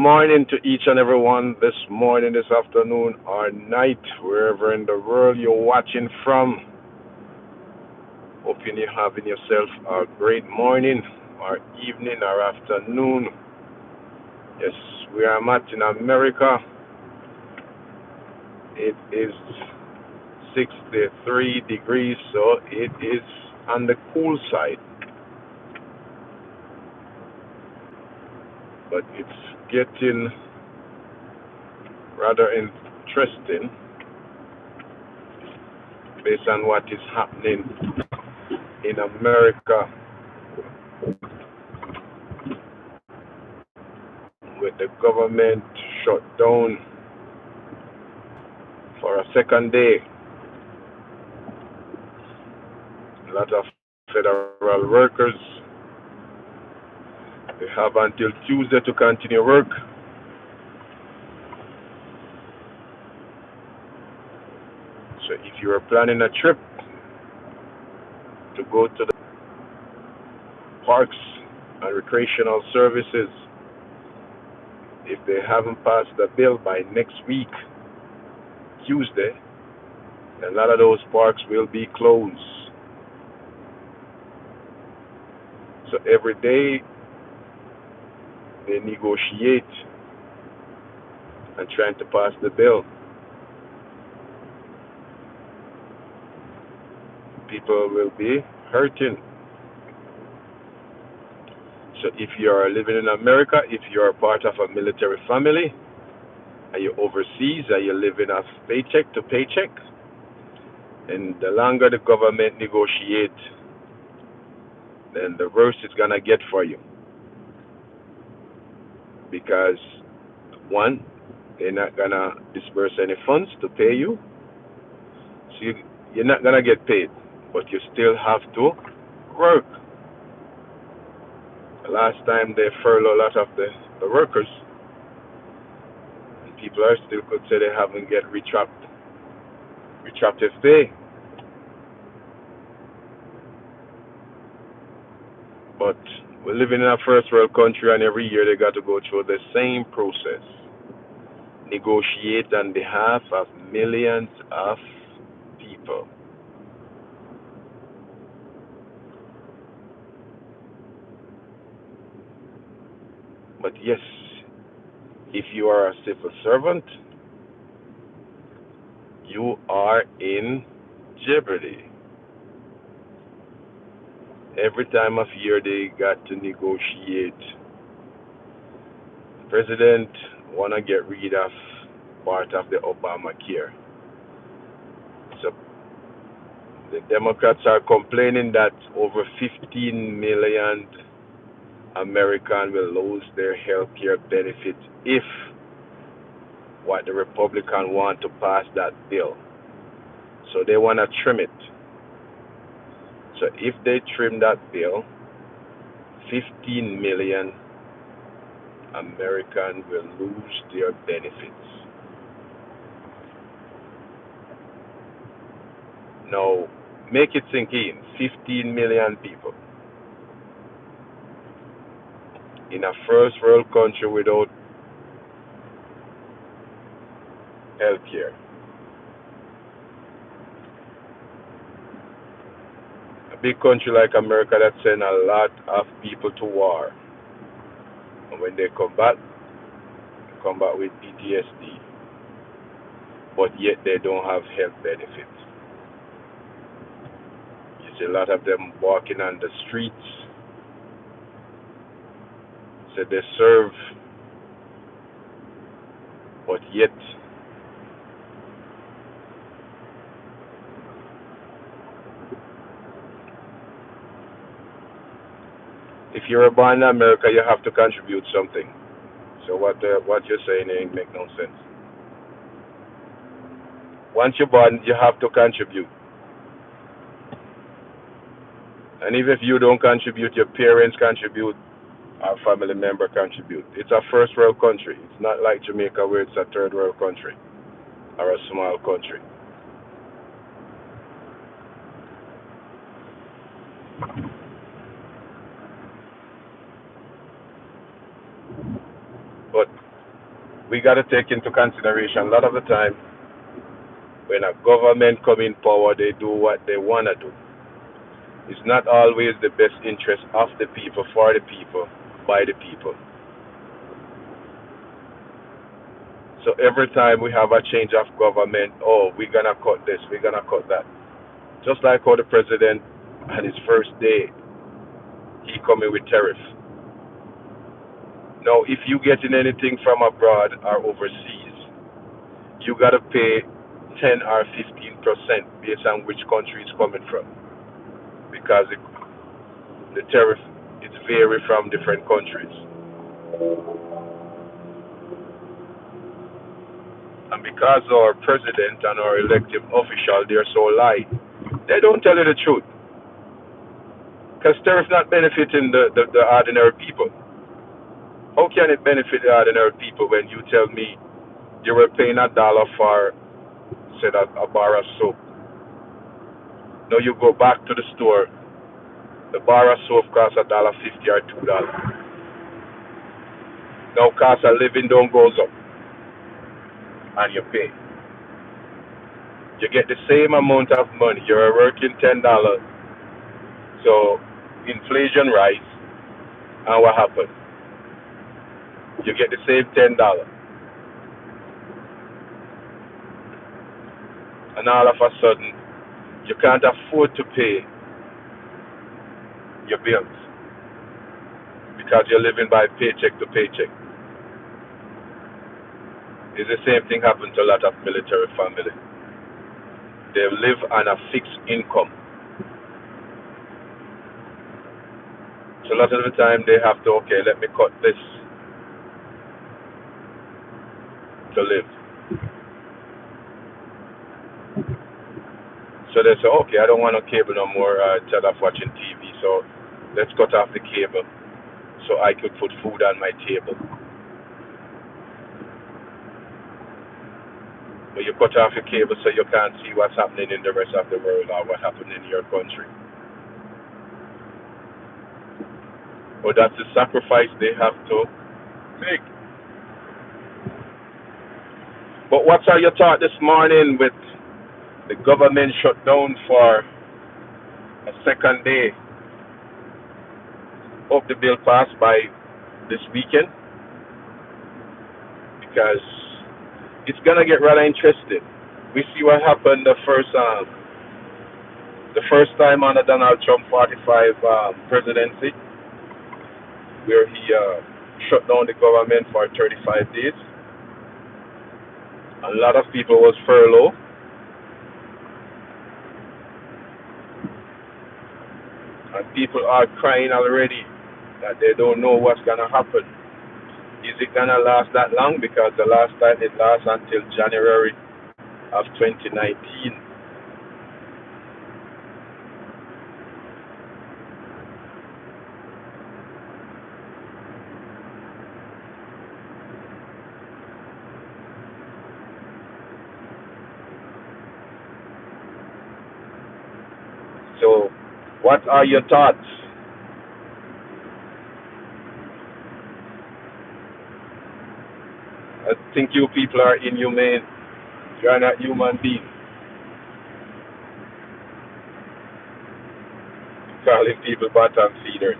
Morning to each and every one this morning, this afternoon, or night, wherever in the world you're watching from. Hoping you're having yourself a great morning, or evening, or afternoon. Yes, we are at in America. It is 63 degrees, so it is on the cool side, but it's getting rather interesting based on what is happening in America with the government shut down for a second day. A lot of federal workers, they have until Tuesday to continue work. So if you are planning a trip to go to the parks and recreational services, if they haven't passed the bill by next week, Tuesday, a lot of those parks will be closed. So every day they negotiate and trying to pass the bill. People will be hurting. So if you are living in America, if you are part of a military family, and you're overseas, and you're living off paycheck to paycheck, and the longer the government negotiate, then the worse it's gonna get for you. Because one, they're not gonna disperse any funds to pay you, so you're not gonna get paid, but you still have to work. Last time they furloughed a lot of the workers, and people are still could say they haven't get retroactive pay. But we're living in a first world country, and every year they got to go through the same process. Negotiate on behalf of millions of people. But yes, if you are a civil servant, you are in jeopardy. Every time of year they got to negotiate. The president wanna get rid of part of the Obamacare. So the Democrats are complaining that over 15 million Americans will lose their health care benefits if what the Republicans want to pass that bill. So they want to trim it. So if they trim that bill, 15 million Americans will lose their benefits. Now, make it sink in. 15 million people in a first world country without health care. A big country like America that sends a lot of people to war. And when they come back with PTSD. But yet they don't have health benefits. You see a lot of them walking on the streets. So they serve, but yet if you're born in America, you have to contribute something. So what you're saying ain't make no sense. Once you're born, you have to contribute. And even if you don't contribute, your parents contribute, our family member contribute. It's a first world country. It's not like Jamaica where it's a third world country or a small country. But We got to take into consideration a lot of the time when a government come in power, they do what they want to do. It's not always the best interest of the people, for the people, by the people. So every time we have a change of government, oh, we're going to cut this, we're going to cut that. Just like how the president, on his first day, he come in with tariff. Now, if you getting anything from abroad or overseas, you got to pay 10 or 15% based on which country it's coming from. Because the tariff, it vary from different countries. And because our president and our elected official, they're so light, they don't tell you the truth. Because tariff not benefiting the ordinary people. How can it benefit the ordinary people when you tell me you were paying $1 for, say, a bar of soap? Now you go back to the store, the bar of soap costs $1.50 or $2. Now cost of living don't goes up, and you pay. You get the same amount of money. You're working $10, so inflation rise, and what happens? You get the same $10, and all of a sudden you can't afford to pay your bills because you're living by paycheck to paycheck. It's the same thing happened to a lot of military families. They live on a fixed income. So a lot of the time they have to, okay, let me cut this to live. So they say, okay, I don't want no cable no more, instead of watching TV, so let's cut off the cable so I could put food on my table. But you cut off your cable so you can't see what's happening in the rest of the world or what happened in your country. But that's the sacrifice they have to make. But what are your thoughts this morning with the government shutdown for a second day? Hope the bill passed by this weekend, because it's gonna get rather interesting. We see what happened the first time under Donald Trump 45 presidency, where he shut down the government for 35 days. A lot of people was furloughed. And people are crying already that they don't know what's gonna happen. Is it gonna last that long? Because the last time it lasts until January of 2019. So, what are your thoughts? I think you people are inhumane. You are not human beings. Calling people bottom feeders.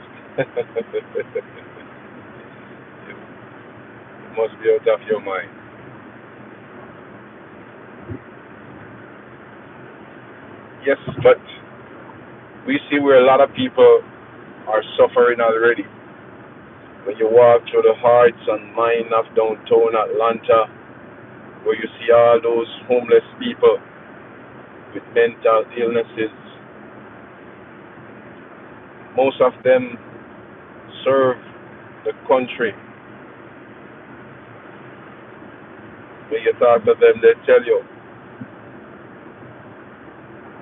You must be out of your mind. Yes, but we see where a lot of people are suffering already. When you walk through the hearts and minds of downtown Atlanta, where you see all those homeless people with mental illnesses, most of them serve the country. When you talk to them, they tell you,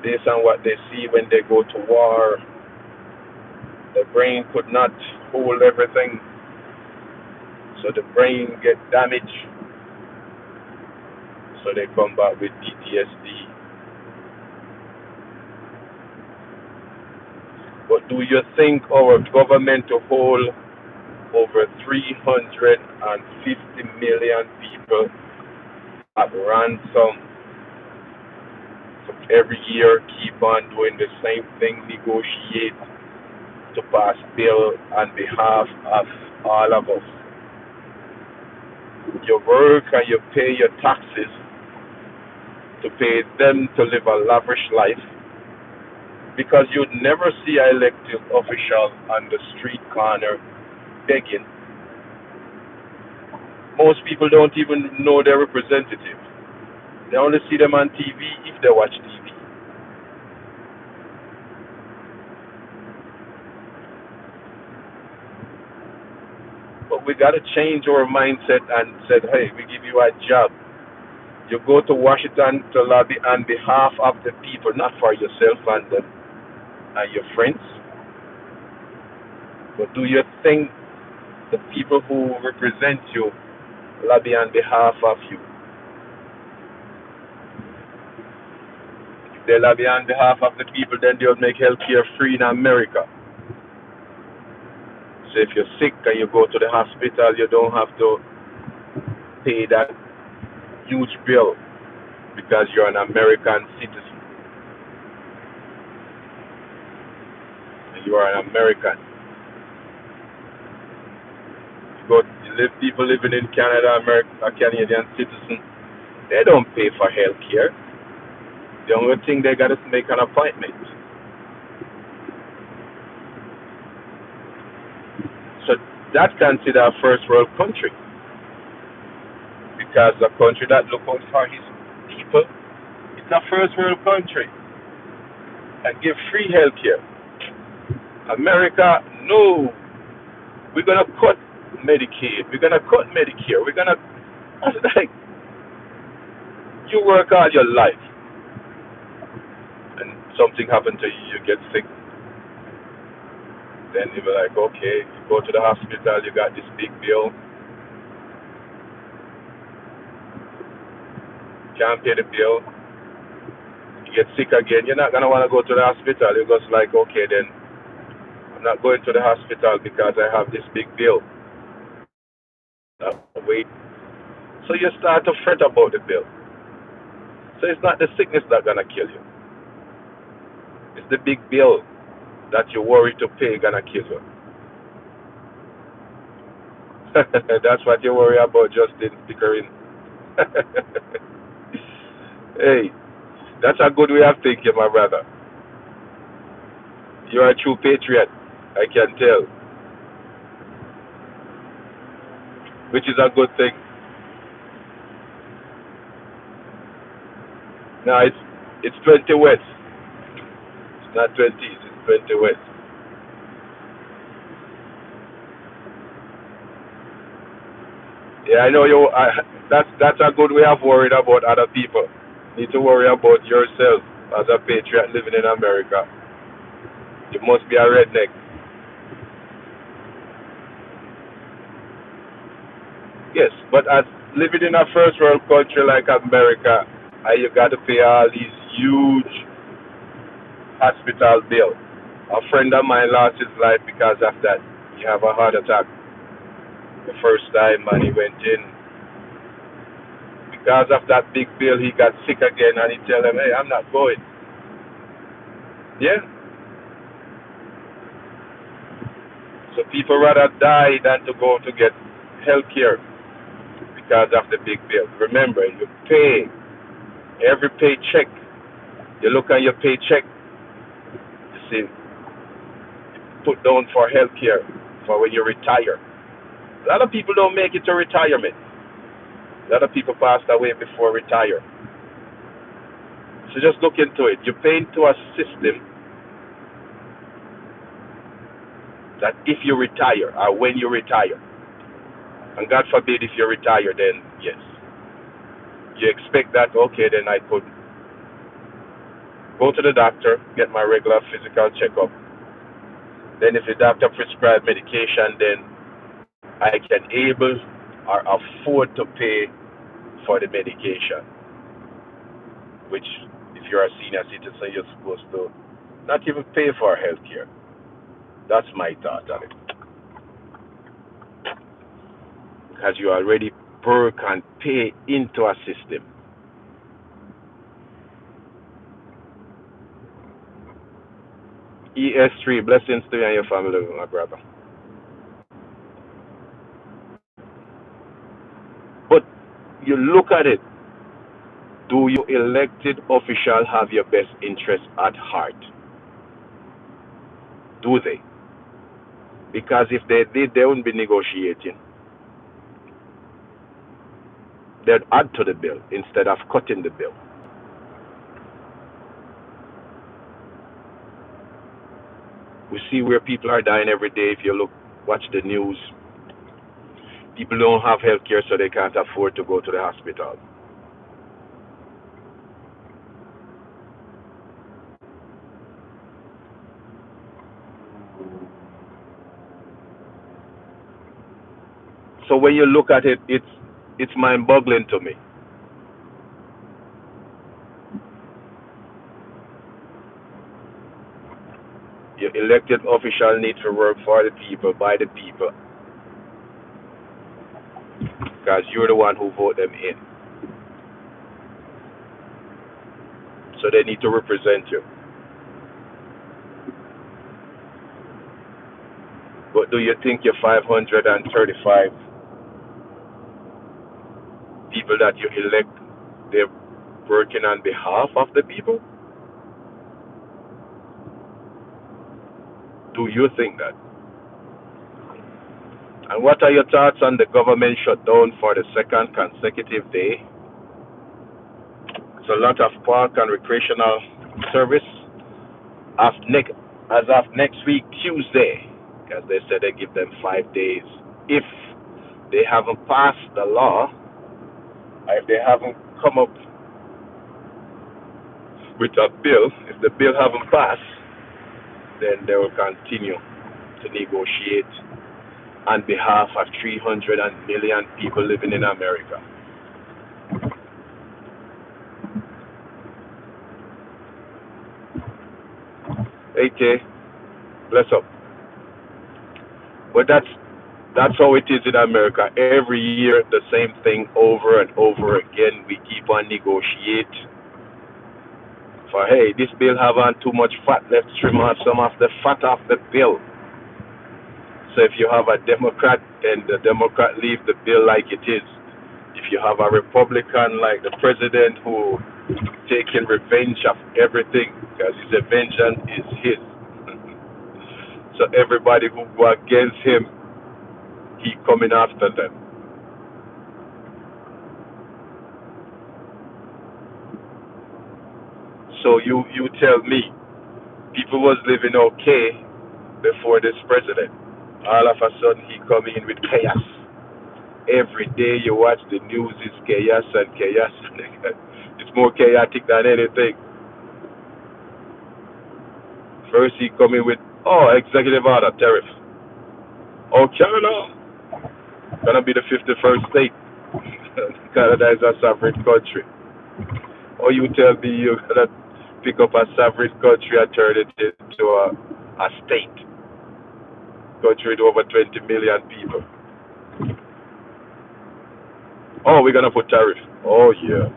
based on what they see when they go to war, the brain could not hold everything, so the brain get damaged, so they come back with PTSD. But do you think our government to hold over 350 million people at ransom. So every year, keep on doing the same thing, negotiate to pass bill on behalf of all of us. You work and you pay your taxes to pay them to live a lavish life because you'd never see an elected official on the street corner begging. Most people don't even know their representative. They only see them on TV if they watch TV. But we got to change our mindset and said, hey, we give you a job. You go to Washington to lobby on behalf of the people, not for yourself and your friends. But do you think the people who represent you lobby on behalf of you? If they lobby on behalf of the people, then they'll make healthcare free in America. So if you're sick and you go to the hospital, you don't have to pay that huge bill because you're an American citizen. You are an American. People living in Canada, America, a Canadian citizen, they don't pay for health care. The only thing they got is make an appointment. So that's considered a first world country because a country that looks out for his people, it's a first world country and give free health care. America, no, we're gonna cut Medicaid, we're gonna cut Medicare, we're gonna. I was like, you work all your life, and something happened to you, you get sick. Then you be like, okay, you go to the hospital, you got this big bill, can't pay the bill, you get sick again. You're not gonna want to go to the hospital. You're just like, okay, then I'm not going to the hospital because I have this big bill. Wait. So you start to fret about the bill. So it's not the sickness that's gonna kill you. It's the big bill that you worry to pay gonna kill you. That's what you worry about, Justin Pickering. Hey, that's a good way of thinking, my brother. You're a true patriot, I can tell, which is a good thing. Now it's 20 west. It's not 20, it's 20 west. Yeah, I know you. That's a good way of worrying about other people. You need to worry about yourself as a patriot living in America. You must be a redneck. Yes, but as living in a first world country like America, you got to pay all these huge hospital bills. A friend of mine lost his life because of that. He had a heart attack the first time and he went in. Because of that big bill, he got sick again and he tell him, hey, I'm not going. Yeah? So people rather die than to go to get health care because of the big bill. Remember, you pay every paycheck. You look at your paycheck, you see, put down for health care for when you retire. A lot of people don't make it to retirement. A lot of people passed away before retire. So just look into it. You pay into a system that if you retire or when you retire, and God forbid if you retire, then yes, you expect that, okay, then I could go to the doctor, get my regular physical checkup. Then if the doctor prescribes medication, then I can able or afford to pay for the medication, which if you're a senior citizen, you're supposed to not even pay for health care. That's my thought on it. because you already work and pay into a system. ES3, blessings to you and your family, my brother. But you look at it, do your elected official have your best interest at heart? Do they? Because if they did, they wouldn't be negotiating. They'd add to the bill instead of cutting the bill. We see where people are dying every day. If you watch the news, people don't have health care, so they can't afford to go to the hospital. So when you look at it, it's mind-boggling to me. Your elected official need to work for the people, by the people, because you're the one who vote them in. So they need to represent you. But do you think your 535 people that you elect, they're working on behalf of the people? Do you think that? And what are your thoughts on the government shutdown for the second consecutive day? It's a lot of park and recreational service as of next week, Tuesday, because they said they give them 5 days. If they haven't passed the law, or if they haven't come up with a bill, if the bill haven't passed, then they will continue to negotiate on behalf of 300 million people living in America. AK, bless up. But that's how it is in America. Every year, the same thing over and over again. We keep on negotiate for, hey, this bill have on too much fat. Let's trim off some of the fat off the bill. So if you have a Democrat, then the Democrat leave the bill like it is. If you have a Republican like the president who taking revenge of everything, because his vengeance is his. So everybody who go against him, he coming after them. So you tell me, people was living okay before this president. All of a sudden he come in with chaos. Every day you watch the news is chaos and chaos. It's more chaotic than anything. First he come in with, executive order, tariff. Oh, Canada, gonna be the 51st state. Canada is a sovereign country. Or you tell me you're gonna pick up a sovereign country and turn it into a state. Country with over 20 million people. Oh, we're gonna put tariff. Oh yeah.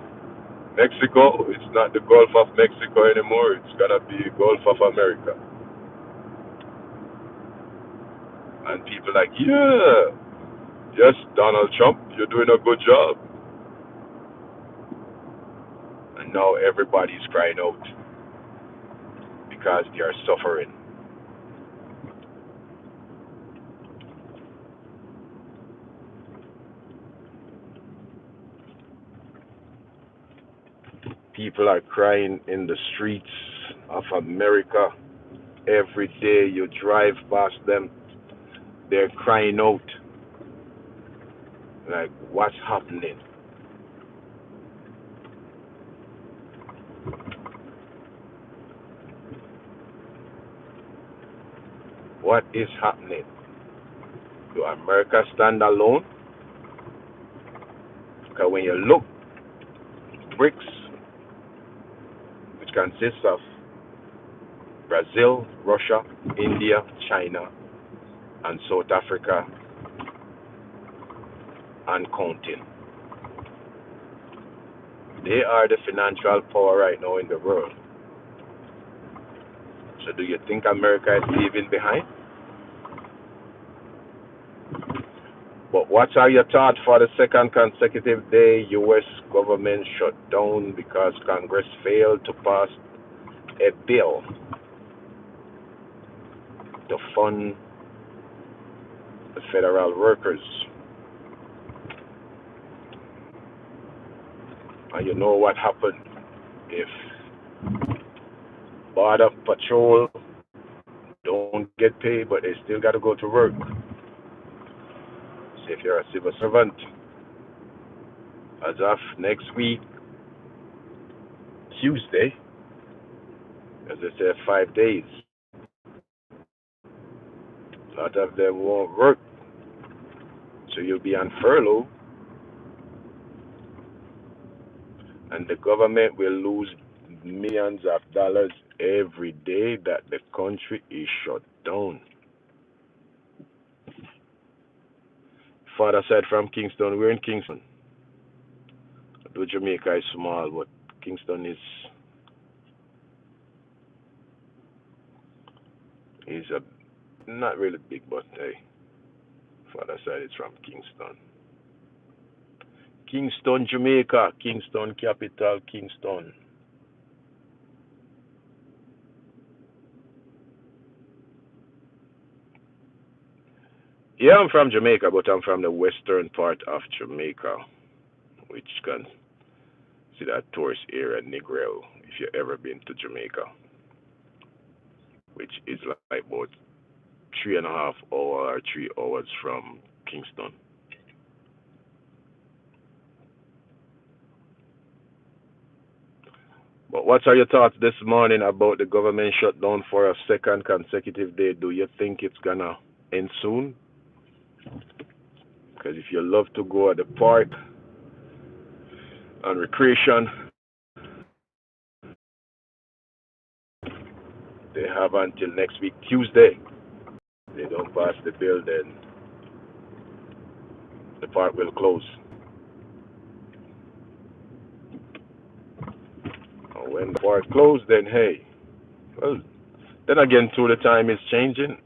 Mexico, it's not the Gulf of Mexico anymore. It's gonna be Gulf of America. And people like, yeah, yes, Donald Trump, you're doing a good job. And now everybody's crying out because they are suffering. People are crying in the streets of America. Every day you drive past them, they're crying out. Like, what's happening? What is happening? Do America stand alone? Because when you look, BRICS, which consists of Brazil, Russia, India, China, and South Africa, and counting. They are the financial power right now in the world. So do you think America is leaving behind? But what are your thoughts for the second consecutive day U.S. government shut down because Congress failed to pass a bill to fund the federal workers? And you know what happened if Border Patrol don't get paid, but they still got to go to work. So if you're a civil servant, as of next week, Tuesday, as I said, 5 days, a lot of them won't work. So you'll be on furlough, and the government will lose millions of dollars every day that the country is shut down. Father said from Kingston, we're in Kingston. Though Jamaica is small, but Kingston is a not really big, but hey, Father said it's from Kingston. Kingston, Jamaica. Kingston capital, Kingston. Yeah, I'm from Jamaica, but I'm from the western part of Jamaica, which can see that tourist area, Negril, if you've ever been to Jamaica, which is like about 3.5 hours or 3 hours from Kingston. But what are your thoughts this morning about the government shutdown for a second consecutive day? Do you think it's gonna end soon? Because if you love to go at the park and recreation, they have until next week, Tuesday. They don't pass the bill, then the park will close. And when the park closed, then hey, well, then again, too, the time is changing.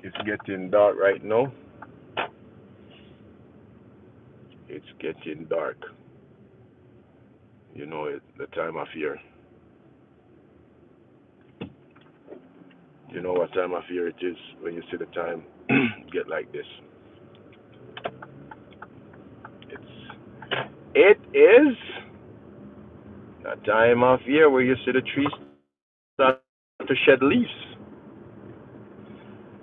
It's getting dark right now. It's getting dark. You know it, the time of year. You know what time of year it is when you see the time get like this. It is a time of year where you see the trees start to shed leaves.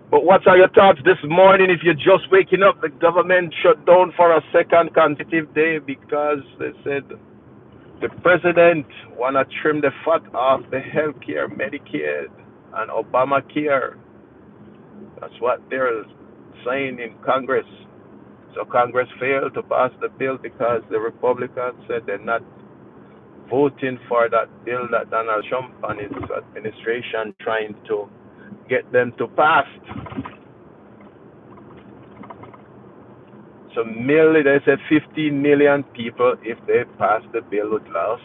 But what are your thoughts this morning if you're just waking up? The government shut down for a second consecutive day because they said the president wanna trim the fat off the healthcare, Medicaid, and Obamacare. That's what they're saying in Congress. So Congress failed to pass the bill because the Republicans said they're not voting for that bill that Donald Trump and his administration trying to get them to pass. So merely they said 15 million people, if they pass the bill, would lose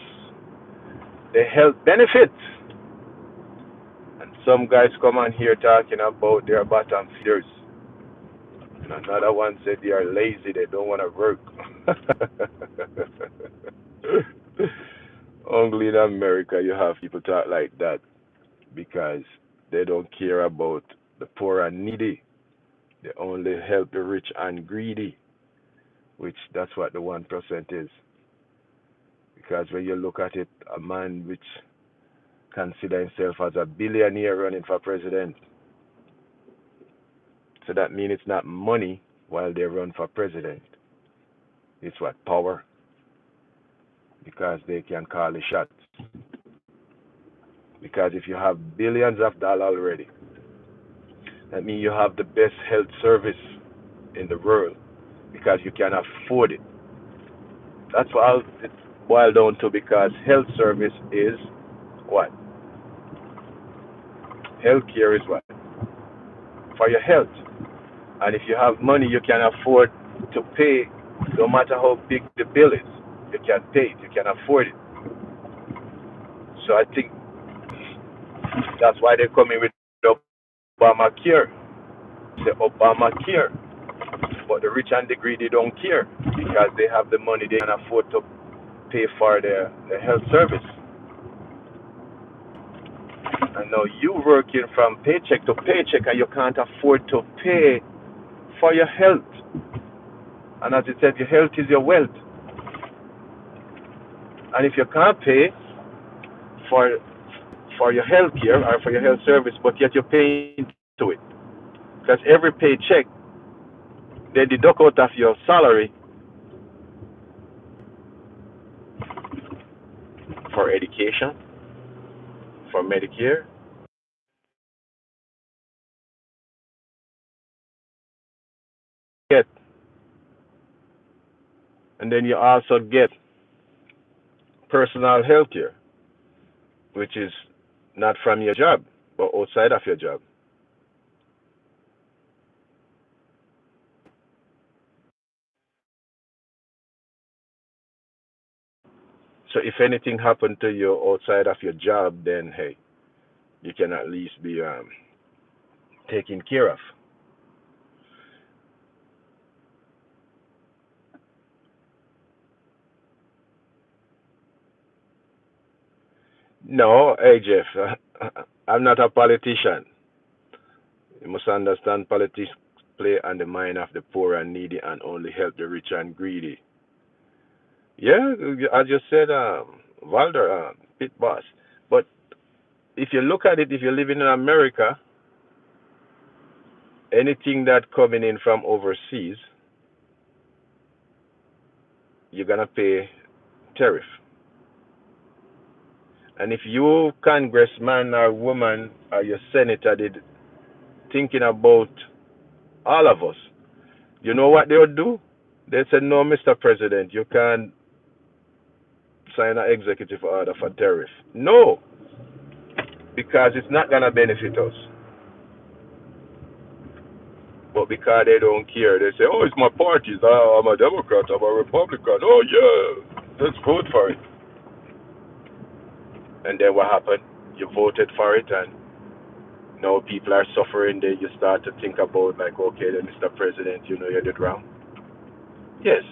the health benefits. And some guys come on here talking about their bottom feeders. And another one said they are lazy, they don't want to work. Only in America you have people talk like that because they don't care about the poor and needy. They only help the rich and greedy, which that's what the 1% is. Because when you look at it, a man which consider himself as a billionaire running for president, so that means it's not money while they run for president. It's what? Power. Because they can call the shots. Because if you have billions of dollars already, that means you have the best health service in the world because you can afford it. That's what it boils down to, because health service is what? Healthcare is what? For your health. And if you have money, you can afford to pay No matter how big the bill is, you can pay it, you can afford it. So I think that's why they're coming with Obamacare. The Obamacare. But the rich and the greedy don't care because they have the money, they can afford to pay for their health service. And now you working from paycheck to paycheck and you can't afford to pay for your health. And as I said, your health is your wealth. And if you can't pay for your health care or for your health service, but yet you're paying to it, because every paycheck they deduct out of your salary for education, for Medicare, get, and then you also get personal health care, which is not from your job, but outside of your job. So if anything happened to you outside of your job, then hey, you can at least be taken care of. No, hey Jeff, I'm not a politician. You must understand politics play on the mind of the poor and needy and only help the rich and greedy. Yeah, I just said, Valder, pit boss. But if you look at it, if you're living in America, anything that coming in from overseas, you're gonna pay tariff. And if you congressman or woman or your senator did thinking about all of us, you know what they would do? They said, no, Mr. President, you can't sign an executive order for tariff. No, because it's not gonna benefit us. But because they don't care, they say, oh, it's my party. I'm a Democrat, I'm a Republican. Oh, yeah, let's vote for it. And then what happened? You voted for it, and now people are suffering. Then you start to think about, like, okay, then, Mr. President, you know you did wrong. Yes.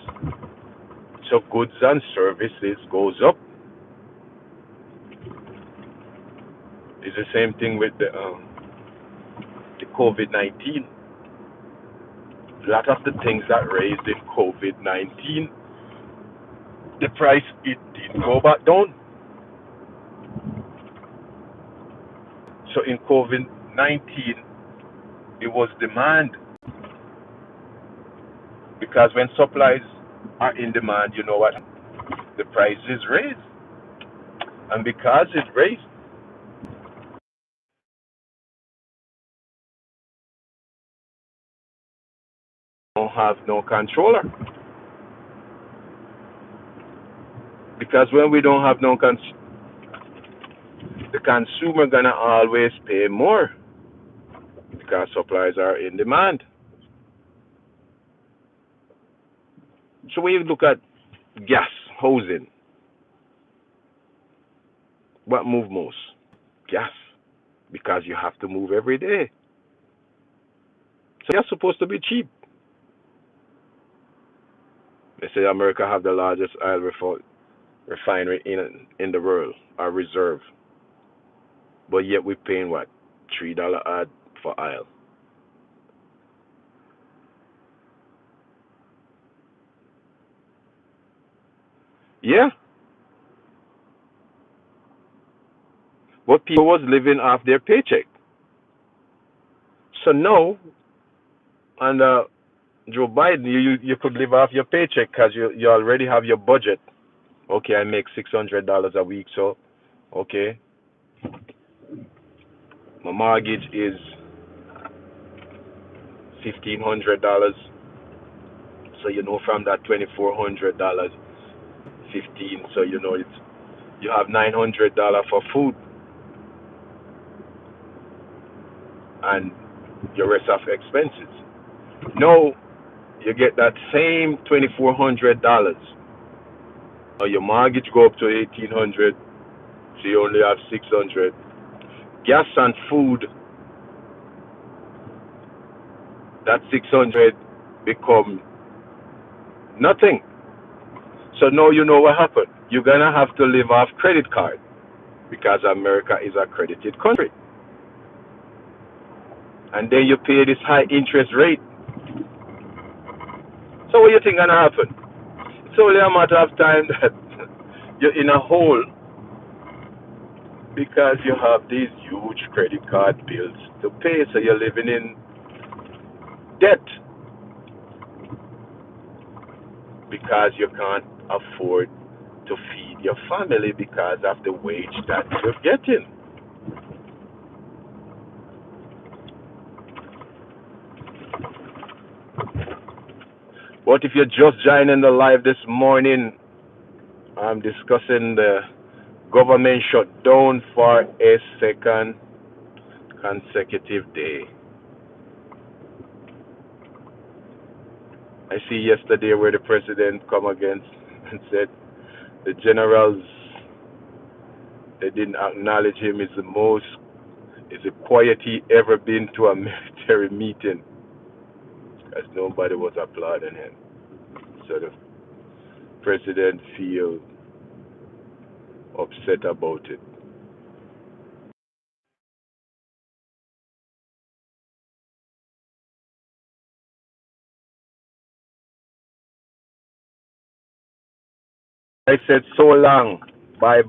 So goods and services goes up. It's the same thing with the COVID-19. A lot of the things that raised in COVID-19, the price, it didn't go back down. So in COVID-19, it was demand, because when supplies are in demand, you know what? The price is raised. And because it's raised, you don't have no controller. Because when we don't have no the consumer gonna always pay more because supplies are in demand. So when you look at gas, housing, what move most? Gas. Because you have to move every day. So they're supposed to be cheap. They say America have the largest oil refinery in the world, our reserve. But yet we're paying what? $3 odd for oil. Yeah. But people was living off their paycheck. So now, under Joe Biden, you could live off your paycheck because you already have your budget. Okay, I make $600 a week, so okay, my mortgage is $1,500. So you know from that $2,400, 15. So you know you have $900 for food and your rest of expenses. No, you get that same $2,400. Now your mortgage go up to 1,800, so you only have 600. Gas and food, that 600 become nothing. So now you know what happened. You're gonna have to live off credit card because America is a credited country. And then you pay this high interest rate. So what do you think gonna happen? It's only a matter of time that you're in a hole because you have these huge credit card bills to pay. So you're living in debt because you can't afford to feed your family because of the wage that you're getting. But if you're just joining the live this morning, I'm discussing the government shutdown for a second consecutive day. I see yesterday where the president come against and said the generals, they didn't acknowledge him as the quiet he ever been to a military meeting because nobody was applauding him. So the president feel upset about it. I said so long. Bye.